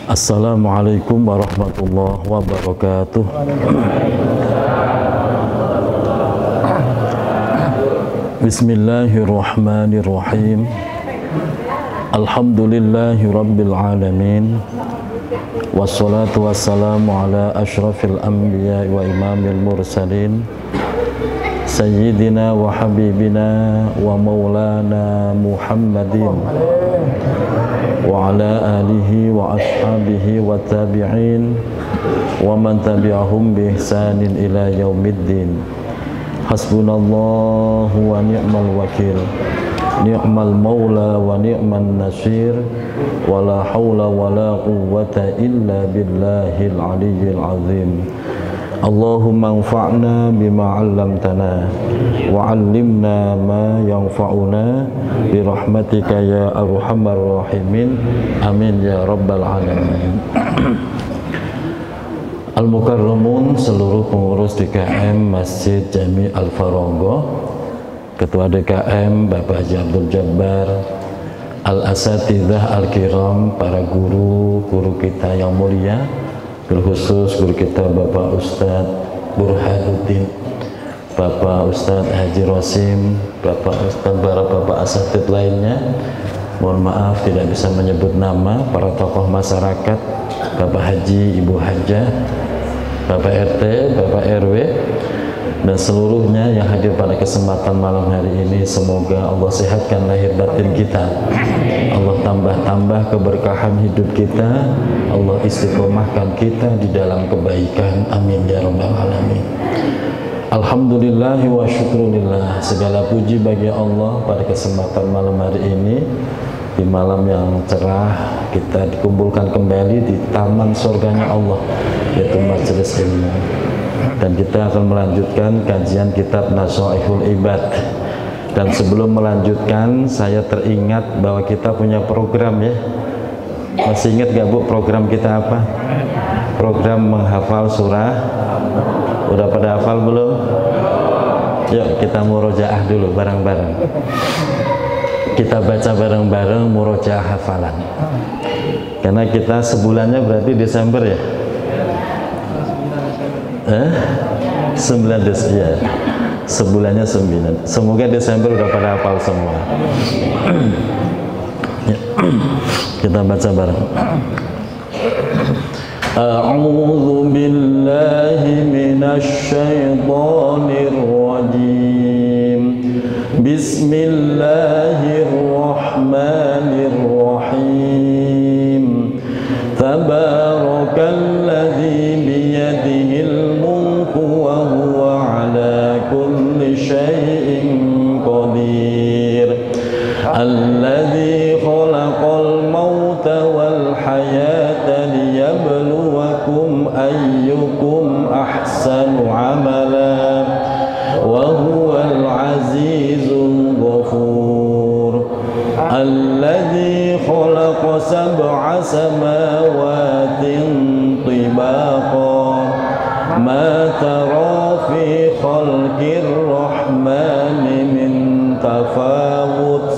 Assalamualaikum warahmatullahi wabarakatuh. Bismillahirrahmanirrahim. Alhamdulillahi rabbil alamin. Wassalatu wassalamu ala ashrafil anbiya wa imamil mursalin Sayyidina wa habibina wa maulana Muhammadin wa ala alihi wa ashabihi wa tabi'in wa man tabi'ahum bi ihsanin ila yaumiddin. Hasbunallahu wa ni'mal wakil, ni'mal maula wa ni'man nasir, wa la hawla wa la quwwata illa billahil aliyyil azim. Allahumma anfa'na bima 'allamtana wa 'allimna ma yanfa'una bi rahmatika ya arhamar rahimin. Amin ya rabbal alamin. Al-Mukarramun, seluruh pengurus DKM Masjid Jami Al-Farongo, Ketua DKM Bapak Haji Abdul Jabbar, Al-Asatidzah Al-Kiram, para guru kita yang mulia, terkhusus guru kita Bapak Ustadz Burhanuddin, Bapak Ustadz Haji Rosim, Bapak Ustadz, para Bapak Asatidz lainnya. Mohon maaf tidak bisa menyebut nama, para tokoh masyarakat, Bapak Haji, Ibu Hajah, Bapak RT, Bapak RW, dan seluruhnya yang hadir pada kesempatan malam hari ini. Semoga Allah sehatkan lahir batin kita, Allah tambah-tambah keberkahan hidup kita, Allah istiqomahkan kita di dalam kebaikan. Amin ya rabbal alamin. Alhamdulillah wa syukurillah, segala puji bagi Allah pada kesempatan malam hari ini. Di malam yang cerah kita dikumpulkan kembali di taman surganya Allah, yaitu majelis ilmu, dan kita akan melanjutkan kajian kitab Nashaihul Ibad. Dan sebelum melanjutkan, saya teringat bahwa kita punya program, ya. Masih ingat gak Bu program kita apa? Program menghafal surah. Udah pada hafal belum? Yuk kita murojaah dulu bareng-bareng. Kita baca bareng-bareng murojaah hafalan. Karena kita sebulannya berarti Desember, ya? 9 Desember, ya. Sebulannya 9. Semoga Desember udah pada hafal semua. Kita baca bareng. A'udzu billahi minasy syaithanir rajim. Bismillahirrahmanirrahim. Tabarakalladzi biyadihil mulku wa huwa ala kulli syai'in qadir. Alladzi khalaqal mauta wal hayata liyabluwakum ayyukum ahsanu amala wa huwal azizul ghafur. Alladzi khalaqa sab'a samawatin tibaqa ma tara fi khalqir rahmani min tafawut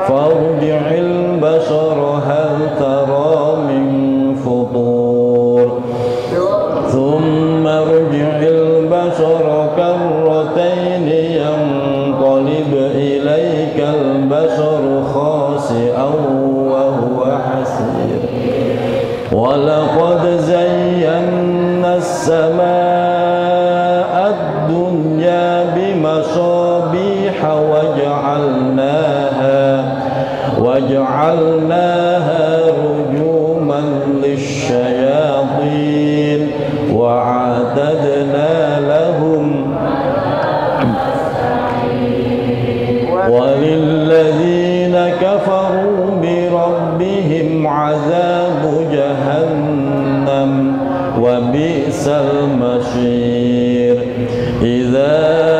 farji'il basara hal tara min futur thumma rji'il basara karratayn yanqalib ilaykal basaru khasi'an wa huwa hasir. Wa laqad zayyana as-samaa'a ad-dunya bimasabiha waj'alnaha rujuman lisyayatin wa'atadna lahum walilladzina kafaru bi rabbihim 'adzabu jahannam wa bi'sal masyir. Idza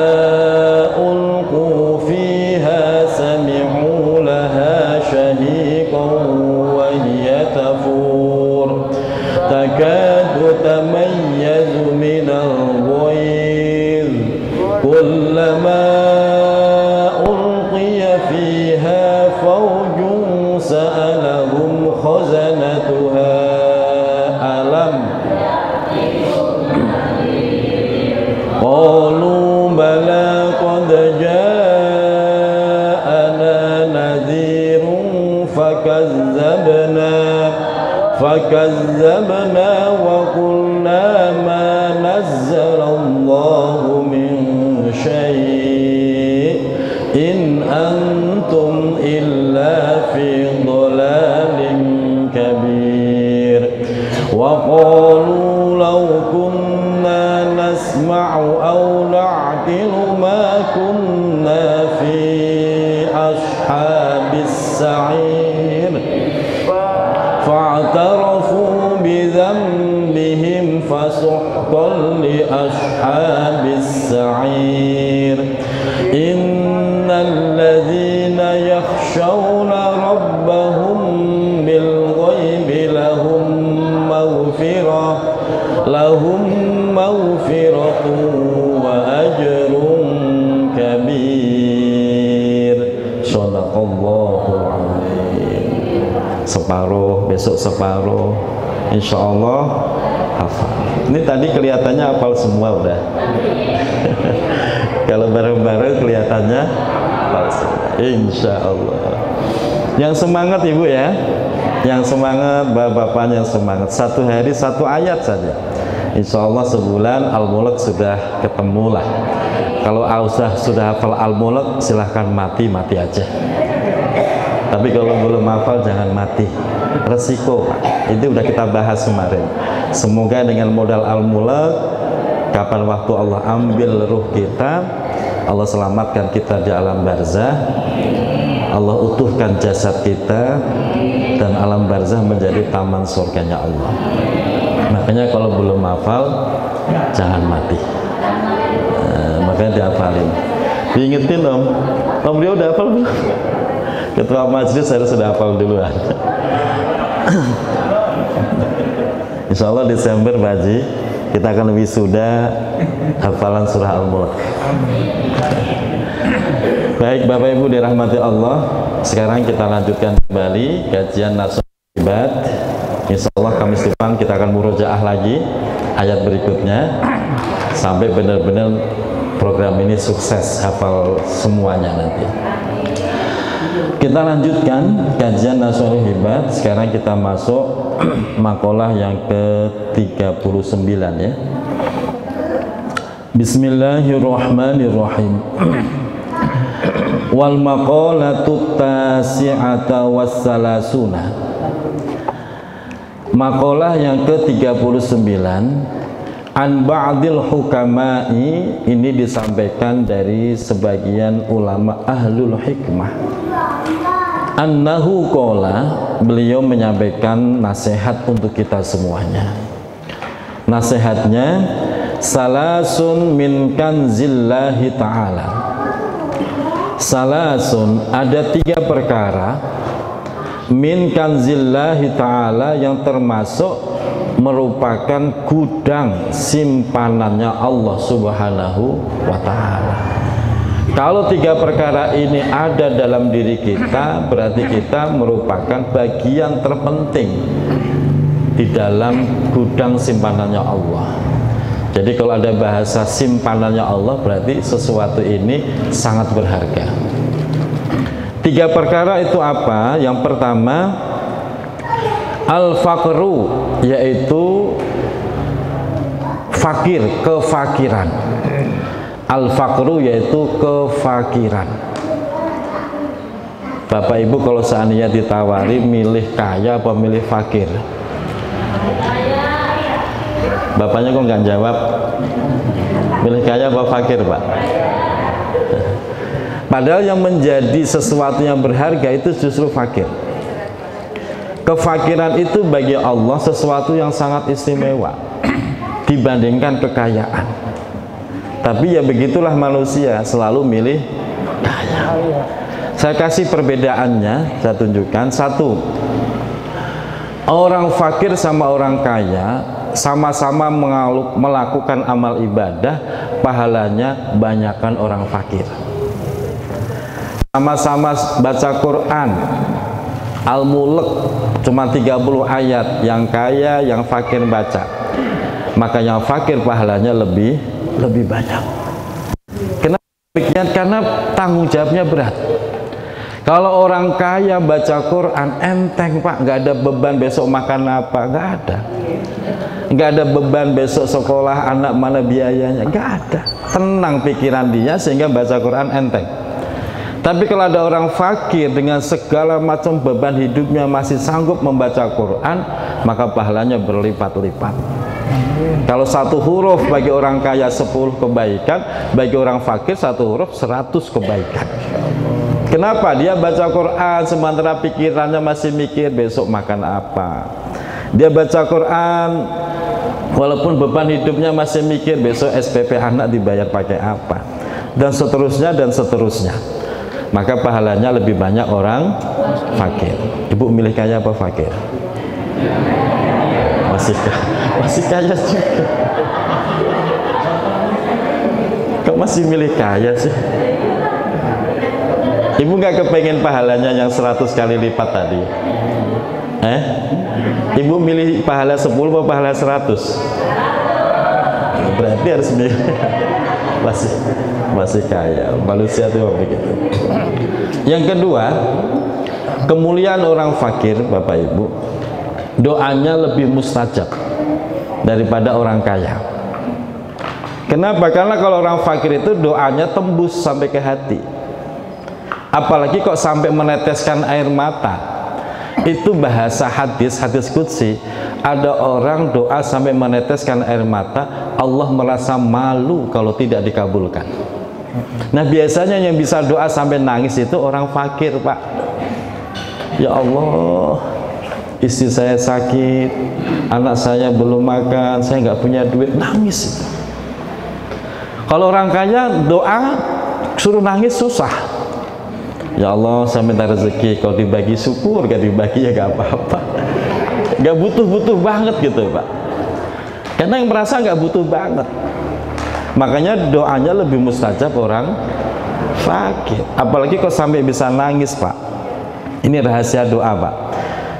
كلما ألقي فيها فوج سألهم خزنتها ألم قالوا بلى قد جاءنا نذير فكذبنا وقلنا ما نزل الله من شيء إن أنتم إلا في ضلال كبير وقالوا لو كنا نسمع أو نعقل ما كنا في أصحاب السعير فاعترفوا بذنبهم فسحقا لأصحاب السعير إن الذين يخشون ربهم بالغيب لهم مغفرة وأجر كبير. Shadaqallahul adzim. Separuh, besok separuh, insya Allah hafal. Ini tadi kelihatannya hafal semua udah. Kalau bareng-bareng kelihatannya hafal semua, insya Allah. Yang semangat ibu ya, yang semangat bapak-bapak, yang semangat. Satu hari satu ayat saja, insya Allah sebulan Al-Mulk sudah ketemulah. Kalau sudah hafal Al-Mulk silahkan mati aja. Tapi kalau belum hafal jangan mati, resiko Pak. Itu udah kita bahas kemarin. Semoga dengan modal Al-Mulk, kapan waktu Allah ambil ruh kita, Allah selamatkan kita di alam barzah, Allah utuhkan jasad kita, dan alam barzah menjadi taman surganya Allah. Makanya kalau belum hafal jangan mati. Makanya dihafalin, diingetin Om Rio udah hafal belum? Ketua majelis harus sudah hafal duluan. Insya Allah Desember Pak Haji kita akan wisuda hafalan surah Al-Mulk. Baik Bapak Ibu dirahmati Allah, sekarang kita lanjutkan kembali kajian Nasohul Ibad. Insya Allah Kamis depan kita akan murojaah lagi ayat berikutnya sampai benar-benar program ini sukses hafal semuanya nanti. Kita lanjutkan kajian Nasohul Ibad. Sekarang kita masuk makalah yang ke-39 ya. Bismillahirrahmanirrahim. Wal maqalatu tasi'ata wassalasuna. Makalah yang ke-39 an ba'dil hukama'i, ini disampaikan dari sebagian ulama ahlul hikmah. Annahu qala, beliau menyampaikan nasihat untuk kita semuanya. Nasihatnya, salasun min kanzillahi ta'ala. Salasun, ada 3 perkara min kanzillahi ta'ala yang termasuk merupakan gudang simpanannya Allah Subhanahu wa ta'ala. Kalau 3 perkara ini ada dalam diri kita, berarti kita merupakan bagian terpenting di dalam gudang simpanannya Allah. Jadi kalau ada bahasa simpanannya Allah, berarti sesuatu ini sangat berharga. 3 perkara itu apa? Yang pertama, al-faqru, yaitu fakir, kefakiran. Al-faqru yaitu kefakiran. Bapak Ibu kalau seandainya ditawari milih kaya apa milih fakir? Bapaknya kok nggak jawab? Milih kaya apa fakir, Pak? Padahal yang menjadi sesuatu yang berharga itu justru fakir. Kefakiran itu bagi Allah sesuatu yang sangat istimewa dibandingkan kekayaan. Tapi ya begitulah manusia, selalu milih kaya. Saya kasih perbedaannya, saya tunjukkan. 1, orang fakir sama orang kaya sama-sama melakukan amal ibadah, pahalanya banyakkan orang fakir. Sama-sama baca Quran, Al-Mulk cuma 30 ayat, yang kaya yang fakir baca, maka yang fakir pahalanya lebih banyak. Kenapa demikian? Karena tanggung jawabnya berat. Kalau orang kaya baca Quran enteng Pak, nggak ada beban besok makan apa, nggak ada beban besok sekolah anak mana biayanya, nggak ada, tenang pikiran dia sehingga baca Quran enteng. Tapi kalau ada orang fakir dengan segala macam beban hidupnya masih sanggup membaca Quran, maka pahalanya berlipat-lipat. Kalau satu huruf bagi orang kaya 10 kebaikan, bagi orang fakir satu huruf 100 kebaikan. Kenapa? Dia baca Quran sementara pikirannya masih mikir besok makan apa. Dia baca Quran walaupun beban hidupnya masih mikir besok SPP anak dibayar pakai apa, dan seterusnya dan seterusnya. Maka pahalanya lebih banyak orang fakir. Ibu milih kaya apa fakir? Masih kaya juga. Kok masih milih kaya sih? Ibu nggak kepengen pahalanya yang 100 kali lipat tadi? Ibu milih pahala 10 atau pahala 100? Berarti harus milih masih kaya. Manusia itu begitu. Yang kedua, kemuliaan orang fakir, Bapak Ibu, doanya lebih mustajab daripada orang kaya. Kenapa? Karena kalau orang fakir itu doanya tembus sampai ke hati. Apalagi kok sampai meneteskan air mata. Itu bahasa hadis qudsi. Ada orang doa sampai meneteskan air mata, Allah merasa malu kalau tidak dikabulkan. Nah, biasanya yang bisa doa sampai nangis itu orang fakir, Pak. Ya Allah, istri saya sakit, anak saya belum makan, saya nggak punya duit, nangis. Kalau orang kaya doa suruh nangis susah. Ya Allah, saya minta rezeki, kalau dibagi syukur, gak dibagi ya gak apa-apa. Gak butuh-butuh banget gitu Pak. Karena yang merasa gak butuh banget, makanya doanya lebih mustajab orang fakir. Apalagi kok sampai bisa nangis Pak. Ini rahasia doa Pak.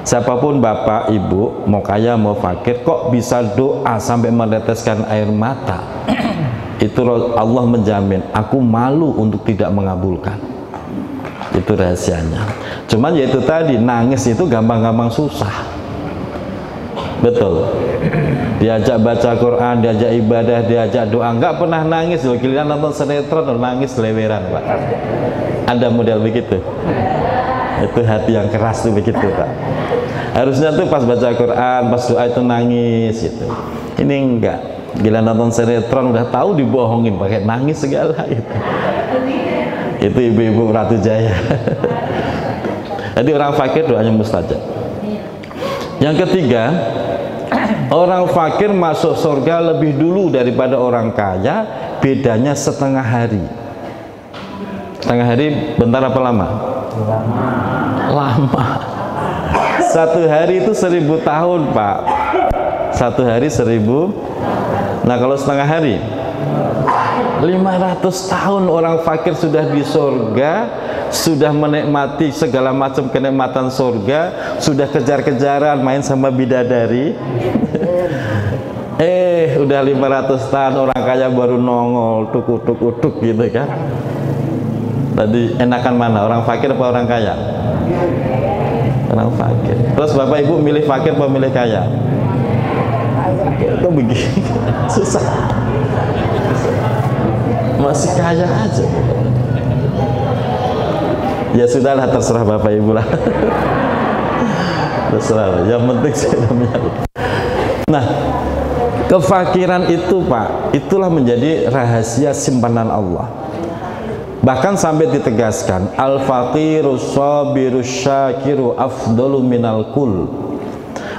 Siapapun Bapak, Ibu, mau kaya mau fakir, kok bisa doa sampai meneteskan air mata, itu Allah menjamin, aku malu untuk tidak mengabulkan. Itu rahasianya. Cuman yaitu tadi, nangis itu gampang-gampang susah. Betul. Diajak baca Quran, diajak ibadah, diajak doa, nggak pernah nangis. Giliran nonton sinetron nangis leweran Pak. Ada model begitu. Itu hati yang keras tuh begitu Pak. Harusnya tuh pas baca Quran, pas doa itu nangis gitu. Ini enggak. Gila nonton sinetron udah tahu dibohongin pakai nangis segala itu. Itu ibu-ibu Ratu Jaya. Jadi orang fakir doanya mustajab. Yang ketiga, orang fakir masuk surga lebih dulu daripada orang kaya, bedanya setengah hari. Setengah hari bentar apa lama? Lama. Satu hari itu 1000 tahun Pak. Satu hari 1000. Nah kalau setengah hari 500 tahun orang fakir sudah di surga, sudah menikmati segala macam kenikmatan surga, sudah kejar-kejaran main sama bidadari. Udah 500 tahun orang kaya baru nongol tuk-tuk-tuk gitu kan. Tadi enakan mana, orang fakir apa orang kaya? Orang fakir. Terus Bapak Ibu milih fakir apa milih kaya? Kok begini? Susah. Masih kaya aja. Ya sudahlah, terserah Bapak Ibu lah. Terserah. Yang penting saya namanya. Nah, kefakiran itu Pak, itulah menjadi rahasia simpanan Allah. Bahkan sampai ditegaskan, al-faqirus sabirus syakiru afdalu minal kul.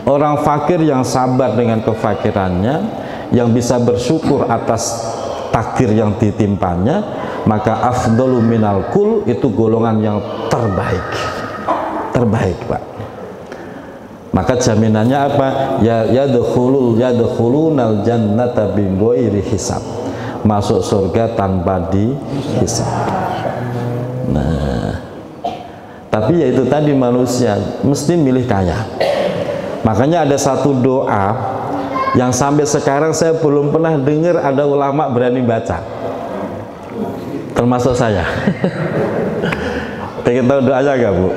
Orang fakir yang sabar dengan kefakirannya, yang bisa bersyukur atas takdir yang ditimpanya, maka afdalu minal kul, itu golongan yang terbaik. Terbaik Pak. Maka jaminannya apa? Ya yadkhulunal jannata bighairi hisab. masuk surga tanpa dihisab. Nah, tapi ya itu tadi, manusia mesti milih kaya. Makanya ada satu doa yang sampai sekarang saya belum pernah dengar ada ulama berani baca, termasuk saya. Pengen tahu doanya gak, Bu?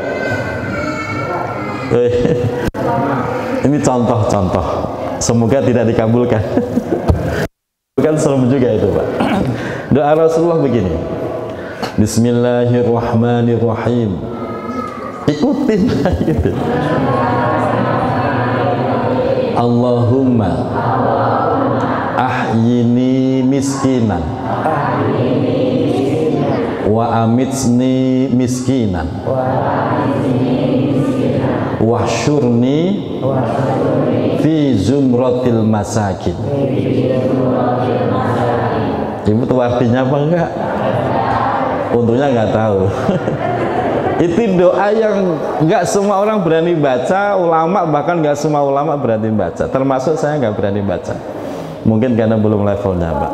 Ini contoh-contoh, semoga tidak dikabulkan. Bukan serem juga itu, Pak. Doa Rasulullah begini, Bismillahirrahmanirrahim. Ikutin gitu. Allahumma ahyini miskinan wa amitsni miskinan wahsyurni fi zumratil masakin. Ibu tahu artinya apa enggak? Untungnya enggak tahu. Itu doa yang enggak semua orang berani baca, ulama bahkan enggak semua ulama berani baca, termasuk saya enggak berani baca. Mungkin karena belum levelnya, Pak.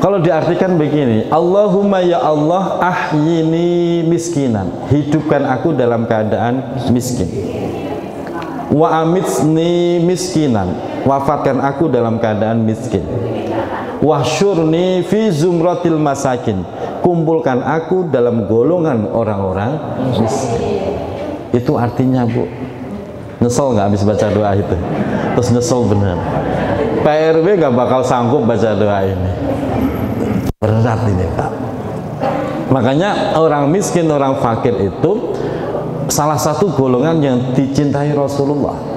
Kalau diartikan begini, Allahumma ya Allah ahyini miskinan, hidupkan aku dalam keadaan miskin. Wa amitsni miskinan, wafatkan aku dalam keadaan miskin. Wahsyurni fi zumratil masakin, kumpulkan aku dalam golongan orang-orang miskin. Itu artinya, Bu. Nyesel nggak habis baca doa itu? Terus nyesel benar. PRW nggak bakal sanggup baca doa ini. Berat ini, Pak. Makanya orang miskin, orang fakir itu salah satu golongan yang dicintai Rasulullah.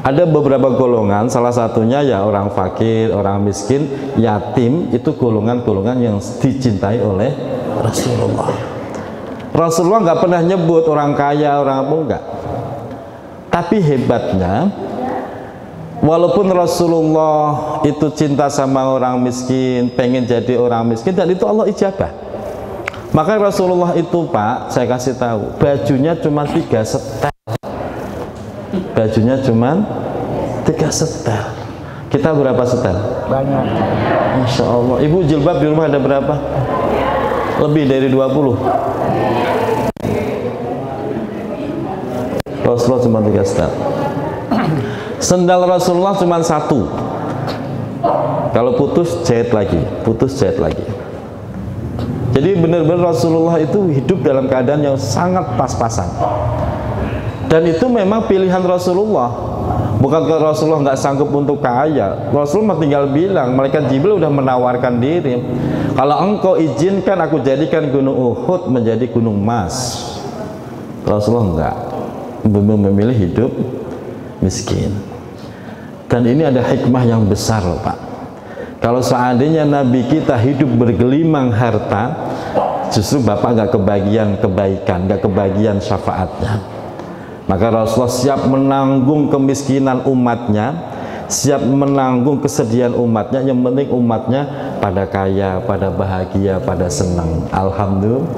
Ada beberapa golongan, salah satunya ya orang fakir, orang miskin, yatim, itu golongan-golongan yang dicintai oleh Rasulullah. Rasulullah nggak pernah nyebut orang kaya, orang apa, enggak. Tapi hebatnya, walaupun Rasulullah itu cinta sama orang miskin, pengen jadi orang miskin, dan itu Allah ijabah. Maka Rasulullah itu, Pak, saya kasih tahu, bajunya cuma 3 setel. Bajunya cuma 3 setel. Kita berapa setel? Banyak. Masya Allah. Ibu jilbab di rumah ada berapa? Lebih dari 20. Rasulullah cuma 3 setel. Sendal Rasulullah cuma 1. Kalau putus jahit lagi, putus jahit lagi. Jadi benar-benar Rasulullah itu hidup dalam keadaan yang sangat pas-pasan. Dan itu memang pilihan Rasulullah. Bukan kalau Rasulullah nggak sanggup untuk kaya, Rasulullah tinggal bilang, malaikat Jibril udah menawarkan diri, kalau engkau izinkan aku jadikan gunung Uhud menjadi gunung emas. Rasulullah enggak, memilih hidup miskin. Dan ini ada hikmah yang besar, loh, Pak. Kalau seandainya Nabi kita hidup bergelimang harta, justru Bapak nggak kebagian kebaikan, nggak kebagian syafaatnya. Maka Rasulullah siap menanggung kemiskinan umatnya, siap menanggung kesedihan umatnya, yang penting umatnya pada kaya, pada bahagia, pada senang. Alhamdulillah.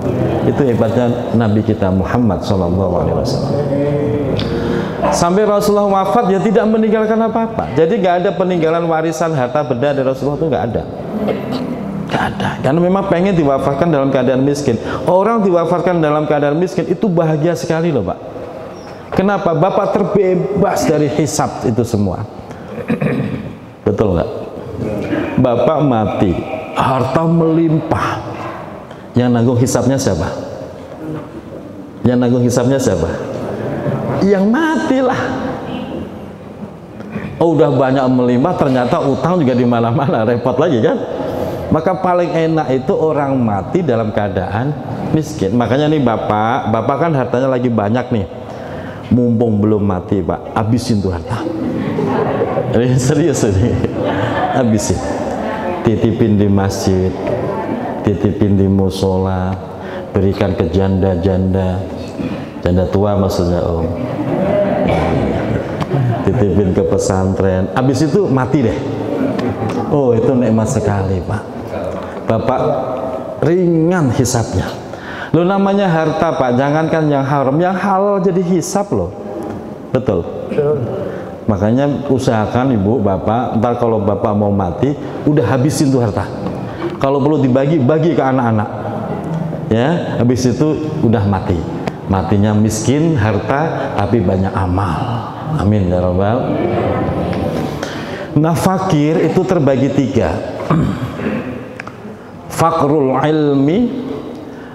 Itu hebatnya Nabi kita Muhammad SAW. Sampai Rasulullah wafat, ya tidak meninggalkan apa-apa. Jadi nggak ada peninggalan warisan harta benda dari Rasulullah, itu nggak ada. Nggak ada. Karena memang pengen diwafatkan dalam keadaan miskin. Orang diwafatkan dalam keadaan miskin itu bahagia sekali, loh, Pak. Kenapa? Bapak terbebas dari hisab itu semua. Betul nggak? Bapak mati, harta melimpah. Yang nanggung hisabnya siapa? Yang nanggung hisabnya siapa? Yang matilah. Oh, udah banyak melimpah, ternyata utang juga di mana-mana, repot lagi kan? Maka paling enak itu orang mati dalam keadaan miskin. Makanya nih bapak kan hartanya lagi banyak nih. Mumpung belum mati, Pak, habisin tuh harta. Ini serius ini, habisin. Titipin di masjid, titipin di musola, berikan ke janda-janda, janda tua maksudnya, Om. Titipin ke pesantren. Habis itu mati deh. Oh, itu nikmat sekali, Pak. Bapak ringan hisabnya. Lo namanya harta, Pak, jangankan yang haram, yang halal jadi hisab loh. Betul. Makanya usahakan ibu bapak, ntar kalau bapak mau mati udah habisin tuh harta. Kalau perlu dibagi, bagi ke anak-anak ya, habis itu udah mati, matinya miskin harta tapi banyak amal. Amin ya rabbal. Nah fakir itu terbagi 3. Fakrul ilmi,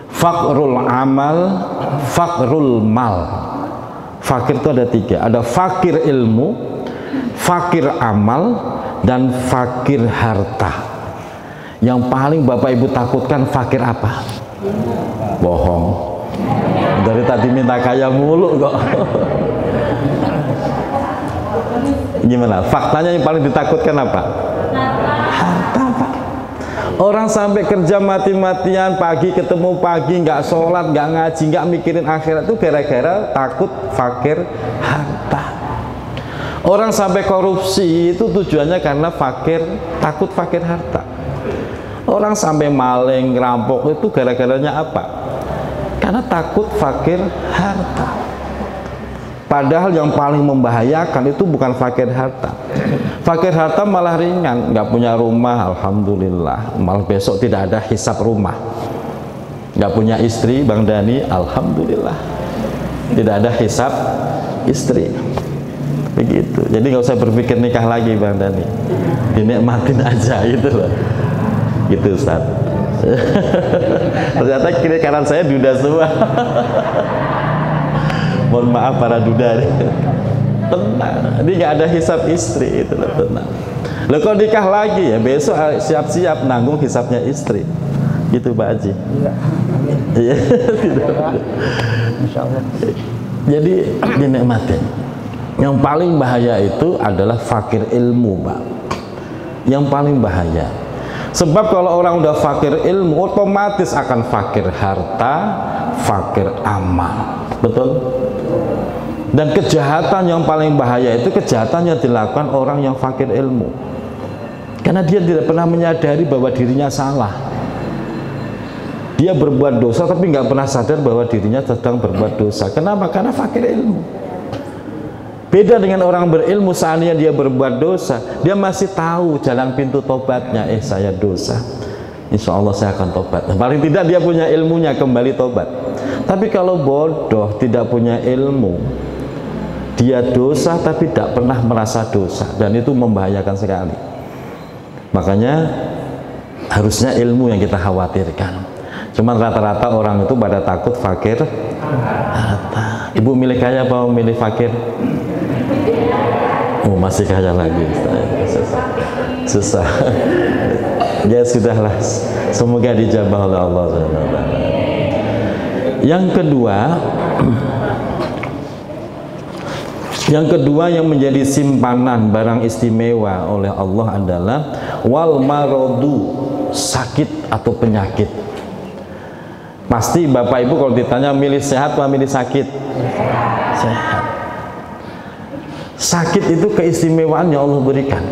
fakrul amal, fakrul mal. Fakir itu ada 3, ada fakir ilmu, fakir amal, dan fakir harta. Yang paling bapak ibu takutkan fakir apa? Bohong. Dari tadi minta kaya mulu kok. Gimana? Faktanya yang paling ditakutkan apa? Harta, Pak. Orang sampai kerja mati-matian, pagi ketemu pagi, nggak sholat, nggak ngaji, nggak mikirin akhirat, itu gara-gara takut fakir harta. Orang sampai korupsi itu tujuannya karena takut fakir harta. Orang sampai maling, rampok itu gara-garanya apa? Karena takut fakir harta. Padahal yang paling membahayakan itu bukan fakir harta. Fakir harta malah ringan, nggak punya rumah, alhamdulillah, malah besok tidak ada hisab rumah. Nggak punya istri, Bang Dani, alhamdulillah, tidak ada hisab istri. Begitu. Jadi nggak usah berpikir nikah lagi, Bang Dani, dinikmatin aja gitu loh. Gitu Ustaz. Ternyata kiri kanan saya duda semua. Mohon maaf para duda. Tenang, ini nggak ada hisab istri itu loh, tenang. Lo kalau nikah lagi ya besok siap-siap nanggung hisabnya istri, gitu Pak Haji. Iya. Insyaallah. Jadi dinikmatin. Yang paling bahaya itu adalah fakir ilmu, Pak. Yang paling bahaya. Sebab kalau orang udah fakir ilmu, otomatis akan fakir harta, fakir amal. Betul? Dan kejahatan yang paling bahaya itu kejahatan yang dilakukan orang yang fakir ilmu, karena dia tidak pernah menyadari bahwa dirinya salah. Dia berbuat dosa tapi nggak pernah sadar bahwa dirinya sedang berbuat dosa. Kenapa? Karena fakir ilmu. Beda dengan orang berilmu, seandainya dia berbuat dosa, dia masih tahu jalan pintu tobatnya. Saya dosa, insya Allah saya akan tobat. Nah, paling tidak dia punya ilmunya, kembali tobat. Tapi kalau bodoh, tidak punya ilmu, dia dosa tapi tidak pernah merasa dosa, dan itu membahayakan sekali. Makanya harusnya ilmu yang kita khawatirkan. Cuman rata-rata orang itu pada takut fakir harta. Ibu milih kaya apa milih fakir? Oh, masih kaya lagi. Susah. Ya sudahlah, semoga dijabah oleh Allah. Yang kedua yang menjadi simpanan barang istimewa oleh Allah adalah wal marodu, sakit atau penyakit. Pasti Bapak Ibu kalau ditanya milih sehat atau milih sakit? Sehat. Sakit itu keistimewaan yang Allah berikan.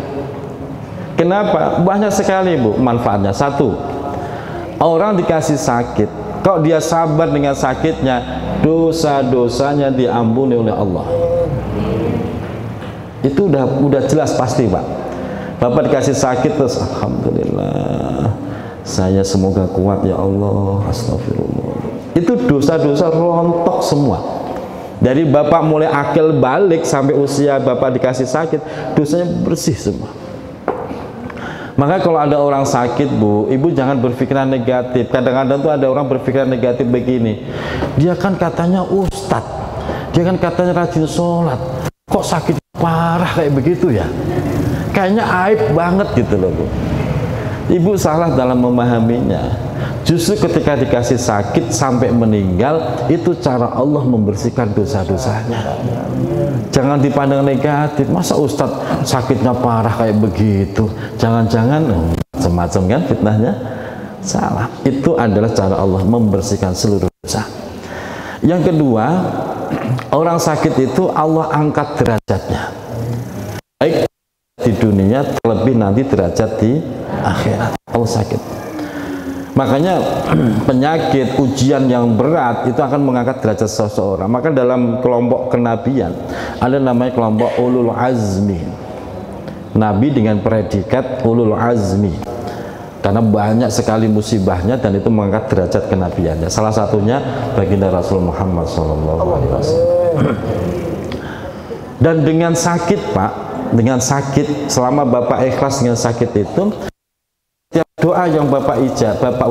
Kenapa? Banyak sekali Bu manfaatnya. Satu, orang dikasih sakit, kalau dia sabar dengan sakitnya, dosa-dosanya diampuni oleh Allah. Itu udah jelas pasti Pak. Bapak dikasih sakit terus alhamdulillah, saya semoga kuat ya Allah, astagfirullah. Itu dosa-dosa rontok semua. Dari Bapak mulai akil balik sampai usia Bapak dikasih sakit, dosanya bersih semua. Maka kalau ada orang sakit Bu, Ibu jangan berpikiran negatif. Kadang-kadang tuh ada orang berpikiran negatif begini, dia kan katanya ustadz, dia kan katanya rajin sholat, kok sakit parah kayak begitu ya, kayaknya aib banget gitu loh Bu. Ibu salah dalam memahaminya. Justru ketika dikasih sakit sampai meninggal, itu cara Allah membersihkan dosa-dosanya. Jangan dipandang negatif. Masa ustadz sakitnya parah kayak begitu, jangan-jangan semacam kan fitnahnya. Salah. Itu adalah cara Allah membersihkan seluruh dosa. Yang kedua, orang sakit itu Allah angkat derajatnya, baik di dunia terlebih nanti derajat di akhirat. Allah sakit. Makanya penyakit, ujian yang berat itu akan mengangkat derajat seseorang. Maka dalam kelompok kenabian ada namanya kelompok ulul azmi. Nabi dengan predikat ulul azmi, karena banyak sekali musibahnya dan itu mengangkat derajat kenabiannya. Salah satunya baginda Rasul Muhammad SAW. Dan dengan sakit Pak, dengan sakit, selama Bapak ikhlas dengan sakit itu, setiap doa yang Bapak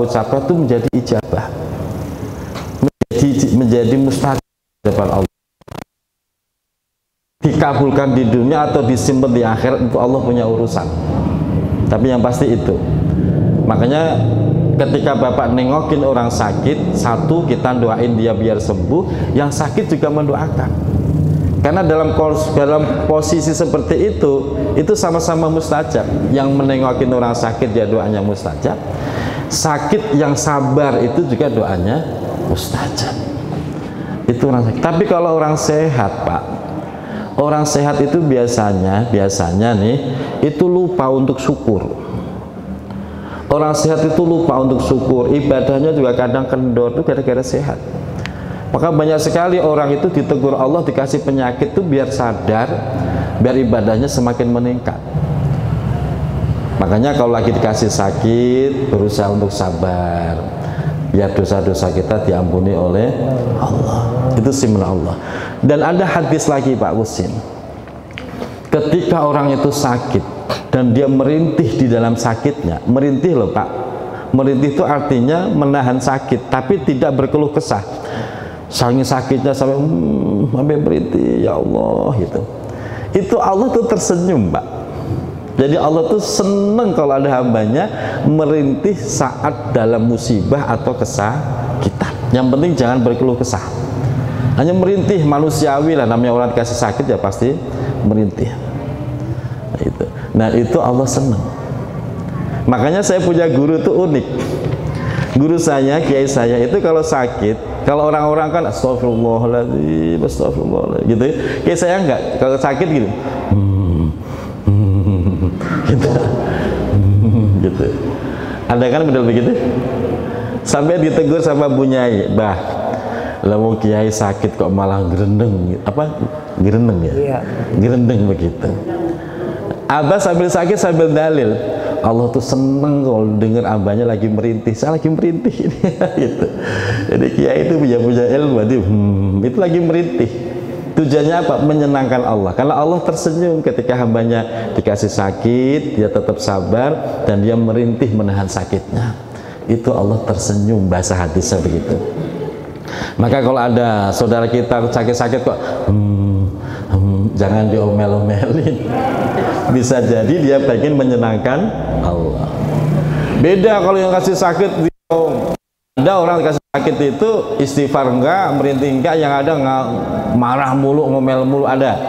ucapkan itu menjadi ijabah, menjadi mustajab depan Allah, dikabulkan di dunia atau disimpan di akhirat. Itu Allah punya urusan, tapi yang pasti itu. Makanya ketika Bapak nengokin orang sakit, satu, kita doain dia biar sembuh, yang sakit juga mendoakan. Karena dalam posisi seperti itu sama-sama mustajab. Yang menengokin orang sakit ya doanya mustajab, sakit yang sabar itu juga doanya mustajab. Itu orang sakit. Tapi kalau orang sehat Pak, orang sehat itu biasanya nih itu lupa untuk syukur. Orang sehat itu lupa untuk syukur, ibadahnya juga kadang kendor itu gara-gara sehat. Maka banyak sekali orang itu ditegur Allah, dikasih penyakit itu biar sadar, biar ibadahnya semakin meningkat. Makanya kalau lagi dikasih sakit, berusaha untuk sabar, biar dosa-dosa kita diampuni oleh Allah. Itu simbol Allah. Dan ada hadis lagi Pak Husin, ketika orang itu sakit dan dia merintih di dalam sakitnya, merintih loh Pak, merintih itu artinya menahan sakit tapi tidak berkeluh kesah. Saking sakitnya sampai berhenti, ya Allah gitu. Itu Allah tuh tersenyum Pak. Jadi Allah tuh seneng kalau ada hambanya merintih saat dalam musibah atau kesakitan. Yang penting jangan berkeluh kesah. Hanya merintih, manusiawi lah, namanya orang dikasih sakit ya pasti merintih. Nah itu Allah seneng. Makanya saya punya guru tuh unik. Guru saya, kiai saya itu kalau sakit, kalau orang-orang kan astagfirullahaladzim, astagfirullahaladzim gitu, kiai saya enggak, kalau sakit gitu gitu, gitu. Ada kan model begitu? Sampai ditegur sama Bu Nyai, bah, lalu kiai sakit kok malah gerendeng, apa gerendeng ya? Iya. Gerendeng begitu. Abah sambil sakit sambil dalil, Allah tuh seneng kalau dengar abahnya lagi merintih, saya lagi merintih gitu. Jadi kiai itu punya ilmu, itu lagi merintih. Tujuannya apa? Menyenangkan Allah. Karena Allah tersenyum ketika hambanya dikasih sakit, dia tetap sabar dan dia merintih menahan sakitnya. Itu Allah tersenyum, bahasa hadisnya begitu. Maka kalau ada saudara kita sakit-sakit kok jangan diomel-omelin. Bisa jadi dia pengen menyenangkan Allah. Beda kalau yang kasih sakit, ada orang kasih sakit itu istighfar enggak, merintih enggak, yang ada nggak marah mulu, ngomel mulu ada.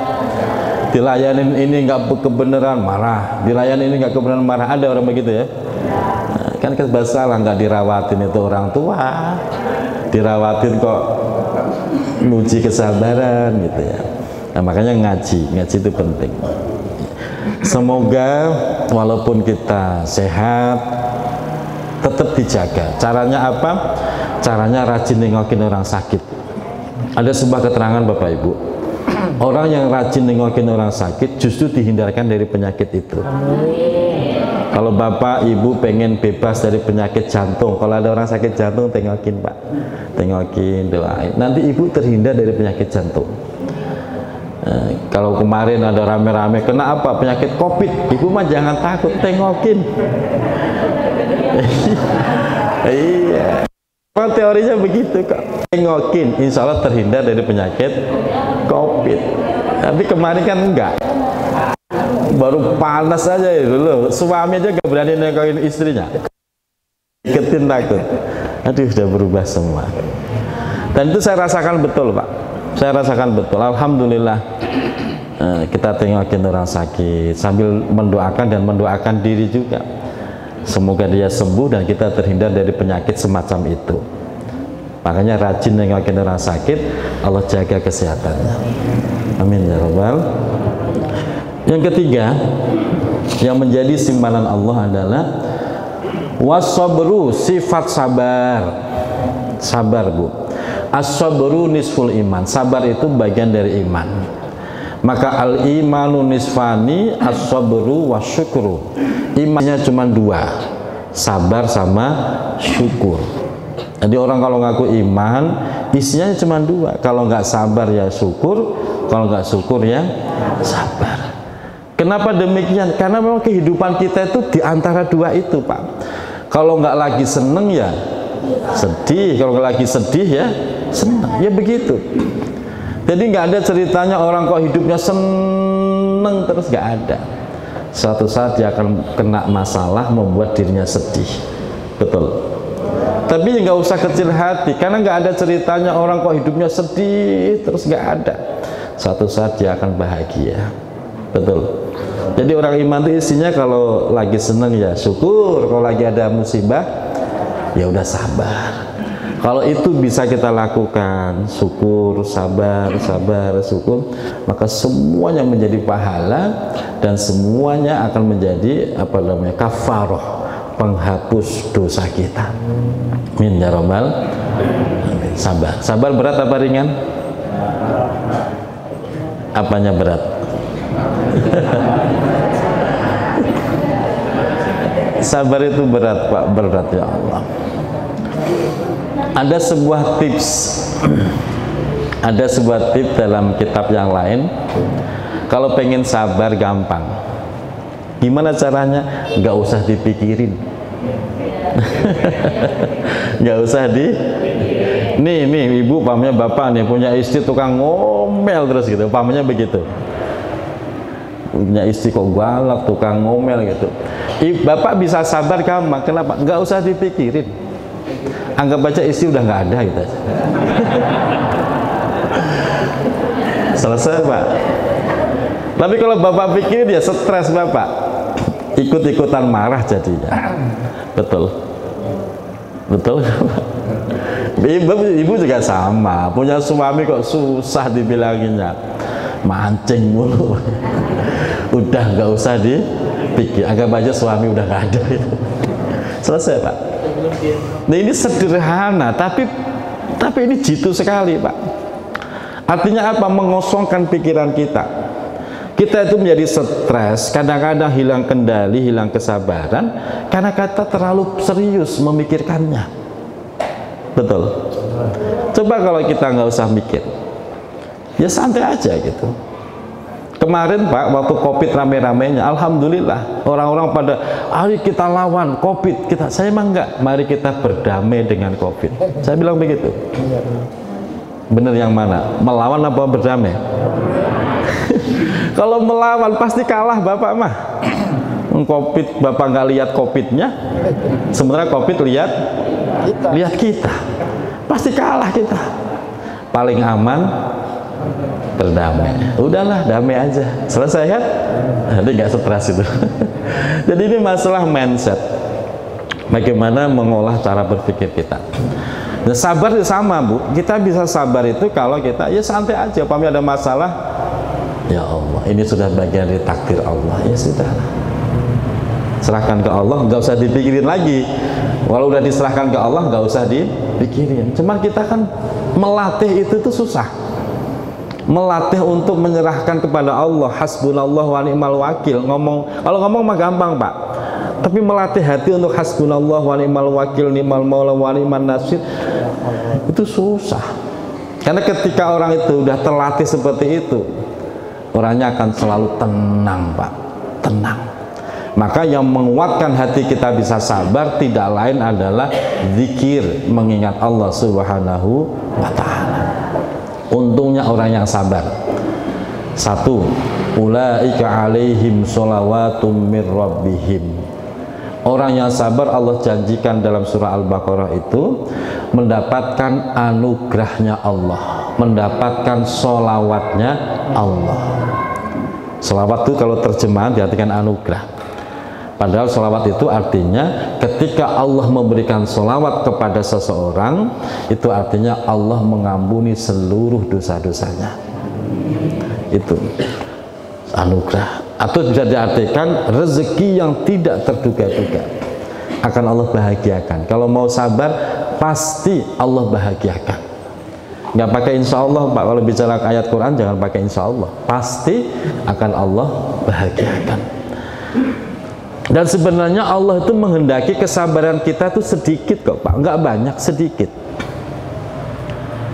Dilayanin ini enggak kebenaran marah, dilayanin ini enggak kebenaran marah, ada orang begitu ya. Nah, kan kebasalah nggak dirawatin itu orang tua, dirawatin kok nguji kesabaran gitu ya. Nah, makanya ngaji itu penting. Semoga walaupun kita sehat tetap dijaga. Caranya apa? Caranya rajin nengokin orang sakit. Ada sebuah keterangan Bapak Ibu, orang yang rajin nengokin orang sakit justru dihindarkan dari penyakit itu. Kalau Bapak Ibu pengen bebas dari penyakit jantung, kalau ada orang sakit jantung tengokin Pak, tengokin, doain, nanti Ibu terhindar dari penyakit jantung. Kalau kemarin ada rame-rame kena apa, penyakit COVID, Ibu mah jangan takut, tengokin. Iya, teorinya begitu kok, tengokin, insya Allah terhindar dari penyakit COVID. Tapi kemarin kan enggak, baru panas aja itu loh, suami aja gak berani nengokin istrinya, iketin takut. Aduh, udah berubah semua. Dan itu saya rasakan betul Pak, saya rasakan betul. Alhamdulillah kita tengokin orang sakit sambil mendoakan dan mendoakan diri juga, semoga dia sembuh dan kita terhindar dari penyakit semacam itu. Makanya rajin nengokin orang sakit, Allah jaga kesehatannya. Amin ya Rabbal. Yang ketiga yang menjadi simpanan Allah adalah Wasabru, sifat sabar. Sabar, Bu. As-sabru nisful iman. Sabar itu bagian dari iman. Maka al-imanu nisfani, as-sabru wasyukru. Imannya cuma dua, sabar sama syukur. Jadi orang kalau ngaku iman, isinya cuma dua. Kalau nggak sabar ya syukur, kalau nggak syukur ya sabar. Kenapa demikian? Karena memang kehidupan kita itu di antara dua itu, Pak. Kalau nggak lagi seneng ya sedih, kalau nggak lagi sedih ya senang, ya begitu. Jadi nggak ada ceritanya orang kok hidupnya seneng terus, nggak ada. Suatu saat dia akan kena masalah membuat dirinya sedih, betul. Tapi nggak usah kecil hati, karena nggak ada ceritanya orang kok hidupnya sedih terus, nggak ada. Suatu saat dia akan bahagia, betul. Jadi orang iman itu isinya kalau lagi seneng ya syukur, kalau lagi ada musibah ya udah sabar. Kalau itu bisa kita lakukan, syukur, sabar, sabar, syukur, maka semuanya menjadi pahala dan semuanya akan menjadi apa namanya kafaroh, penghapus dosa kita. Amin ya rabbal alamin. Sabar. Sabar berat apa ringan? Apanya berat? Sabar itu berat, Pak, berat ya Allah. Ada sebuah tips, ada sebuah tips dalam kitab yang lain. Kalau pengen sabar gampang. Gimana caranya? Nggak usah dipikirin. Nggak usah nih ibu pamannya bapak nih punya istri tukang ngomel terus gitu, pamannya begitu. Punya istri kok galak, tukang ngomel gitu. Bapak bisa sabar gampang. Kenapa? Nggak usah dipikirin. Anggap aja istri udah nggak ada gitu. Selesai, Pak. Tapi kalau bapak pikirin ya stres bapak, ikut-ikutan marah jadinya. Betul, betul. Ibu juga sama, punya suami kok susah dibilanginnya, mancing mulu. Udah nggak usah dipikir, anggap aja suami udah nggak ada itu. Selesai, Pak. Nah, ini sederhana, tapi ini jitu sekali, Pak. Artinya apa? Mengosongkan pikiran kita. Kita itu menjadi stres, kadang-kadang hilang kendali, hilang kesabaran, karena kita terlalu serius memikirkannya. Betul. Coba kalau kita nggak usah mikir, ya santai aja gitu. Kemarin, Pak, waktu COVID rame-ramenya, alhamdulillah orang-orang pada, mari kita lawan COVID. Saya emang enggak, mari kita berdamai dengan COVID. Saya bilang begitu. Bener yang mana? Melawan apa berdamai? Kalau melawan pasti kalah bapak mah. COVID bapak nggak lihat COVID-nya, sementara COVID lihat kita. Pasti kalah kita. Paling aman berdamai. Udahlah, damai aja. Selesai kan? Jadi nggak stres itu. Jadi ini masalah mindset. Bagaimana mengolah cara berpikir kita. Nah, sabar itu sama, Bu. Kita bisa sabar itu kalau kita ya santai aja. Pamit ada masalah, ya Allah, ini sudah bagian dari takdir Allah. Ya sudah. Serahkan ke Allah, nggak usah dipikirin lagi. Walau udah diserahkan ke Allah, nggak usah dipikirin. Cuman kita kan melatih itu tuh susah. Melatih untuk menyerahkan kepada Allah, hasbunallah wa ni'mal wakil. Kalau ngomong mah gampang, Pak. Tapi melatih hati untuk hasbunallah wa ni'mal wakil, ni'mal maula wa ni'man nasir, itu susah. Karena ketika orang itu udah terlatih seperti itu, orangnya akan selalu tenang, Pak. Tenang. Maka yang menguatkan hati kita bisa sabar tidak lain adalah zikir, mengingat Allah Subhanahu wa ta'ala. Untungnya orang yang sabar. Satu, ulaika alaihim sholawatun mir rabbihim. Orang yang sabar Allah janjikan dalam surah Al-Baqarah itu mendapatkan anugerahnya Allah, mendapatkan sholawatnya Allah. Sholawat itu kalau terjemahan diartikan anugerah. Padahal sholawat itu artinya ketika Allah memberikan sholawat kepada seseorang, itu artinya Allah mengampuni seluruh dosa-dosanya. Itu anugerah. Atau bisa diartikan rezeki yang tidak terduga-duga. akan Allah bahagiakan. Kalau mau sabar, pasti Allah bahagiakan. Nggak pakai insya Allah Pak, kalau bicara ayat Quran jangan pakai insya Allah, pasti akan Allah bahagiakan. Dan sebenarnya Allah itu menghendaki kesabaran kita tuh sedikit kok Pak, nggak banyak, sedikit.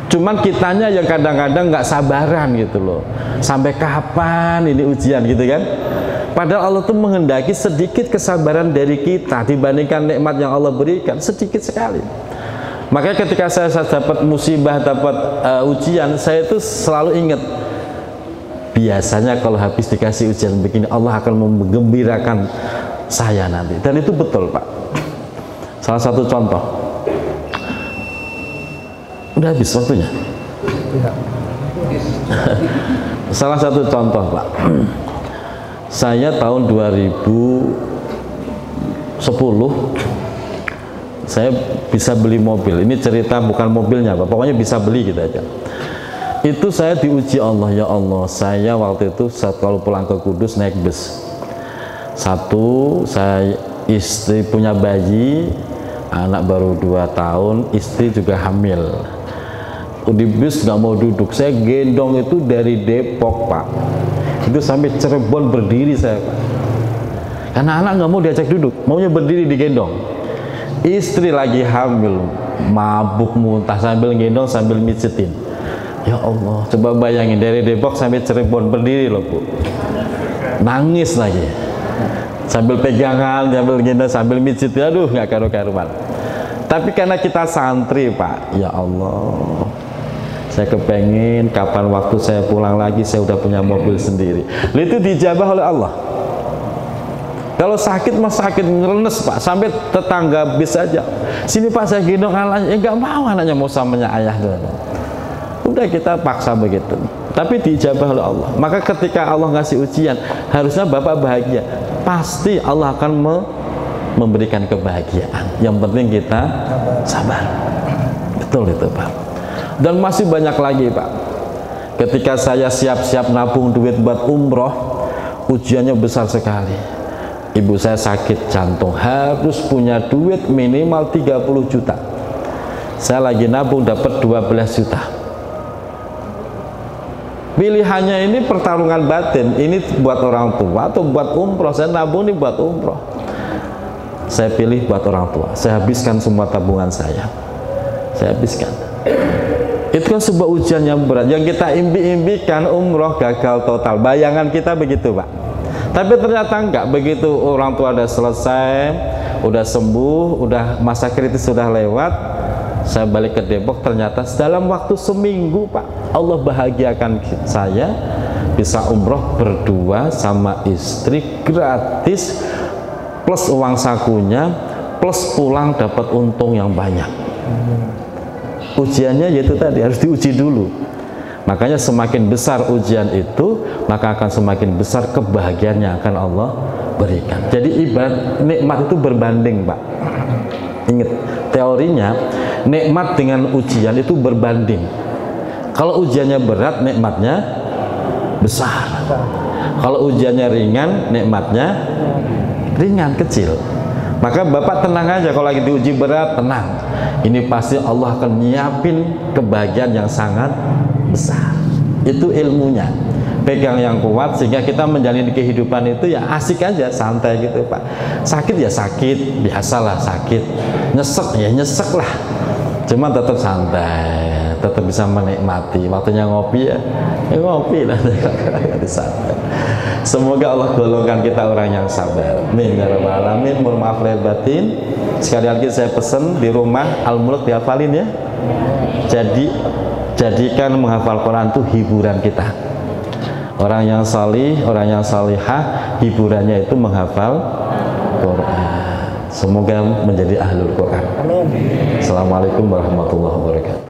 Cuman kitanya yang kadang-kadang nggak sabaran gitu loh, sampai kapan ini ujian gitu kan. Padahal Allah tuh menghendaki sedikit kesabaran dari kita dibandingkan nikmat yang Allah berikan, sedikit sekali. Makanya ketika saya dapat musibah, dapat ujian, saya itu selalu ingat, biasanya kalau habis dikasih ujian begini Allah akan menggembirakan saya nanti. Dan itu betul Pak. Salah satu contoh, udah habis waktunya. Salah satu contoh Pak, saya tahun 2010 saya bisa beli mobil. Ini cerita bukan mobilnya Pak, pokoknya bisa beli gitu aja. Itu saya diuji Allah, ya Allah, saya waktu itu saat kalau pulang ke Kudus naik bus. Satu, saya istri punya bayi, anak baru 2 tahun, istri juga hamil. Di bus nggak mau duduk, saya gendong itu dari Depok Pak, itu sampai Cirebon berdiri saya Pak. Karena anak nggak mau diajak duduk, maunya berdiri digendong. Istri lagi hamil, mabuk muntah sambil gendong sambil mijitin. Ya Allah, coba bayangin dari Depok sampai Cirebon berdiri loh Bu, nangis lagi sambil pegangan, sambil gendong, sambil mijit. Aduh, nggak karu-karuan. Tapi karena kita santri Pak, ya Allah, saya kepengen kapan waktu saya pulang lagi saya udah punya mobil sendiri. Itu dijabah oleh Allah. Kalau sakit mah sakit ngerenes Pak, sampai tetangga bis aja, sini Pak saya gendong anaknya, nggak mau anaknya, mau samanya ayah dulu. Udah kita paksa begitu, tapi dijabah oleh Allah. Maka ketika Allah ngasih ujian, harusnya Bapak bahagia, pasti Allah akan memberikan kebahagiaan. Yang penting kita sabar. Betul itu Pak. Dan masih banyak lagi Pak. Ketika saya siap-siap nabung duit buat umroh, ujiannya besar sekali. Ibu saya sakit jantung, harus punya duit minimal 30 juta. Saya lagi nabung dapat 12 juta. Pilihannya ini pertarungan batin, ini buat orang tua atau buat umroh. Saya nabung ini buat umroh. Saya pilih buat orang tua. Saya habiskan semua tabungan saya habiskan. Itu kan sebuah ujian yang berat, yang kita impi-impikan umroh gagal total. Bayangan kita begitu Pak. Tapi ternyata enggak, begitu orang tua udah selesai, udah sembuh, udah masa kritis sudah lewat, saya balik ke Depok, ternyata dalam waktu seminggu Pak, Allah bahagiakan saya bisa umroh berdua sama istri gratis, plus uang sakunya, plus pulang dapat untung yang banyak. Ujiannya yaitu tadi, harus diuji dulu. Makanya semakin besar ujian itu, maka akan semakin besar kebahagiaan yang akan Allah berikan. Jadi ibarat nikmat itu berbanding Pak. Ingat, teorinya nikmat dengan ujian itu berbanding. Kalau ujiannya berat, nikmatnya besar. Kalau ujiannya ringan, nikmatnya ringan, kecil. Maka Bapak tenang aja, kalau lagi diuji berat, tenang. Ini pasti Allah akan nyiapin kebahagiaan yang sangat besar. Itu ilmunya. Pegang yang kuat sehingga kita menjalani kehidupan itu ya asik aja, santai gitu Pak. Sakit ya sakit, biasalah sakit. Nyesek ya nyesek lah. Cuma tetap santai, tetap bisa menikmati. Waktunya ngopi ya ngopi lah. Semoga Allah golongkan kita orang yang sabar. Amin ya rabbal alamin. Mohon maaf lahir batin. Sekali lagi saya pesan di rumah Al-Mulk dihafalin ya. Jadikan menghafal Quran itu hiburan kita. Orang yang salih, orang yang salihah, hiburannya itu menghafal Quran. Semoga menjadi ahlul Quran. Amin. Assalamualaikum warahmatullahi wabarakatuh.